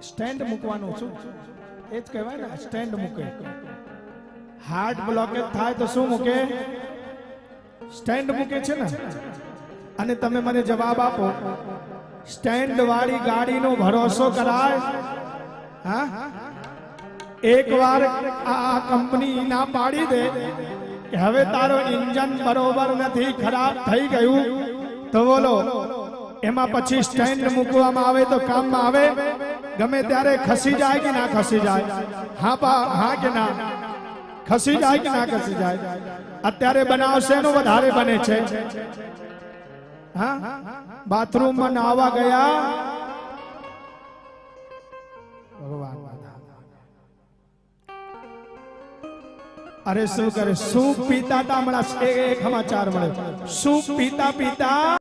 Stand મૂકવાનું શું એ જ કહેવાય ને, સ્ટેન્ડ મૂકે. હાર્ટ બ્લોકેજ થાય તો શું મૂકે? સ્ટેન્ડ મૂકે છે ને. અને તમે મને જવાબ આપો, સ્ટેન્ડ વાળી ગાડીનો ભરોસો કરાય? હા, એકવાર આ કંપની ના પાડી દે કે હવે તારો ઇન્જન બરોબર નથી, ખરાબ થઈ ગયું, તો બોલો એમાં પછી સ્ટેન્ડ મૂકવામાં આવે તો કામમાં આવે? ગમે ત્યારે ખસી જાય કે ના ખસી જાય? હા કે ના? ખસી જાય કે ના ખસી જાય? અત્યારે બનાવશે એનો વધારે બને છે. હા, બાથરૂમમાં નાવા ગયા, ભગવાન અરે શું કરે, શું પીતા હતા હમણાં એક સમાચાર મળે, શું પીતા